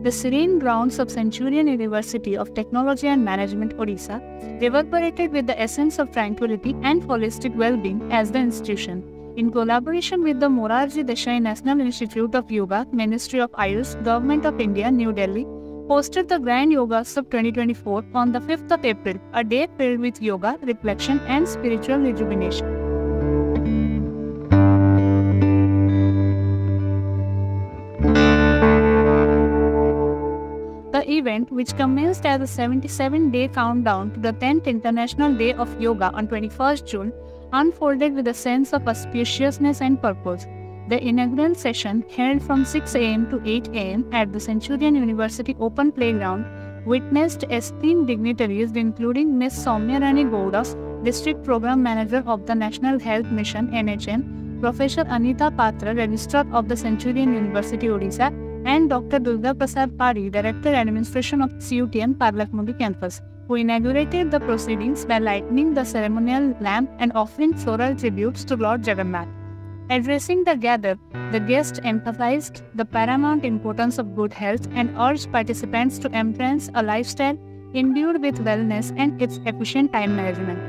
The serene grounds of Centurion University of Technology and Management, Odisha, reverberated with the essence of tranquility and holistic well-being as the institution, in collaboration with the Morarji Desai National Institute of Yoga, Ministry of Ayush, Government of India, New Delhi, hosted the Grand Yoga Utsav 2024 on the 5th of April, a day filled with yoga, reflection and spiritual rejuvenation. The event, which commenced as a 77-day countdown to the 10th International Day of Yoga on 21st June, unfolded with a sense of auspiciousness and purpose. The inaugural session, held from 6 am to 8 am at the Centurion University Open Playground, witnessed esteemed dignitaries including Ms. Soumya Rani Gowda, District Program Manager of the National Health Mission (NHM), Professor Anita Patra, Registrar of the Centurion University, Odisha, and Dr. Durga Prasad Pari, Director Administration of CUTM Parlakmudi campus, who inaugurated the proceedings by lighting the ceremonial lamp and offering floral tributes to Lord Jagannath. Addressing the gathered, the guest emphasized the paramount importance of good health and urged participants to embrace a lifestyle imbued with wellness and its efficient time management.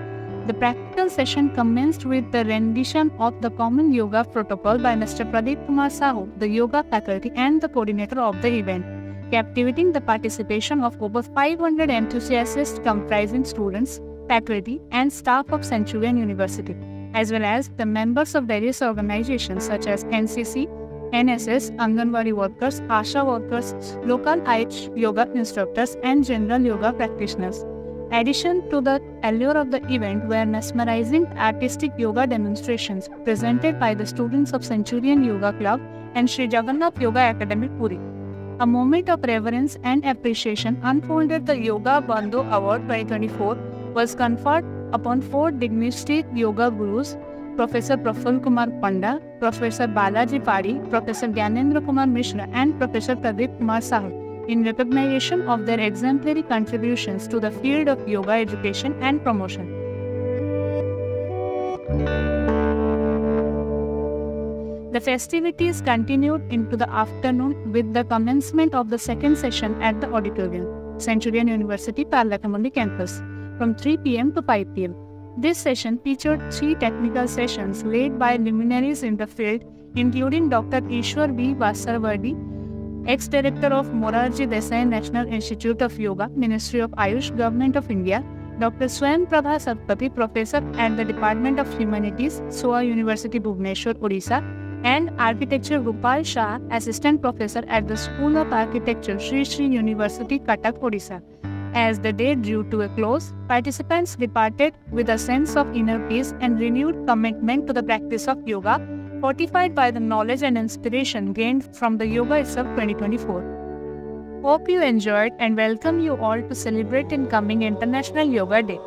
The practical session commenced with the rendition of the Common Yoga Protocol by Mr. Pradeep Kumar Sahu, the yoga faculty and the coordinator of the event, captivating the participation of over 500 enthusiasts comprising students, faculty, and staff of Centurion University, as well as the members of various organizations such as NCC, NSS, Anganwadi workers, ASHA workers, local Ayush yoga instructors, and general yoga practitioners. Addition to the allure of the event were mesmerizing artistic yoga demonstrations presented by the students of Centurion Yoga Club and Sri Jagannath Yoga Academy, Puri. A moment of reverence and appreciation unfolded. The Yoga Bandhu Award 2024 was conferred upon 4 distinguished yoga gurus, Professor Praful Kumar Panda, Professor Balaji Pari, Professor Gyanendra Kumar Mishra, and Professor Pradeep Kumar Sahu, in recognition of their exemplary contributions to the field of yoga education and promotion. The festivities continued into the afternoon with the commencement of the second session at the auditorium, Centurion University Parlakmudi campus, from 3 p.m. to 5 p.m. This session featured 3 technical sessions led by luminaries in the field, including Dr. Ishwar V. Vasarvadi, ex-director of Morarji Desai National Institute of Yoga, Ministry of Ayush, Government of India, Dr. Swayam Prabha Satpathy, Professor at the Department of Humanities, SOA University, Bhubaneswar, Odisha, and Architecture Gopal Shah, Assistant Professor at the School of Architecture, Sri Sri University, Cuttack, Odisha. As the day drew to a close, participants departed with a sense of inner peace and renewed commitment to the practice of yoga, fortified by the knowledge and inspiration gained from the Yoga Utsav 2024. Hope you enjoyed and welcome you all to celebrate in coming International Yoga Day.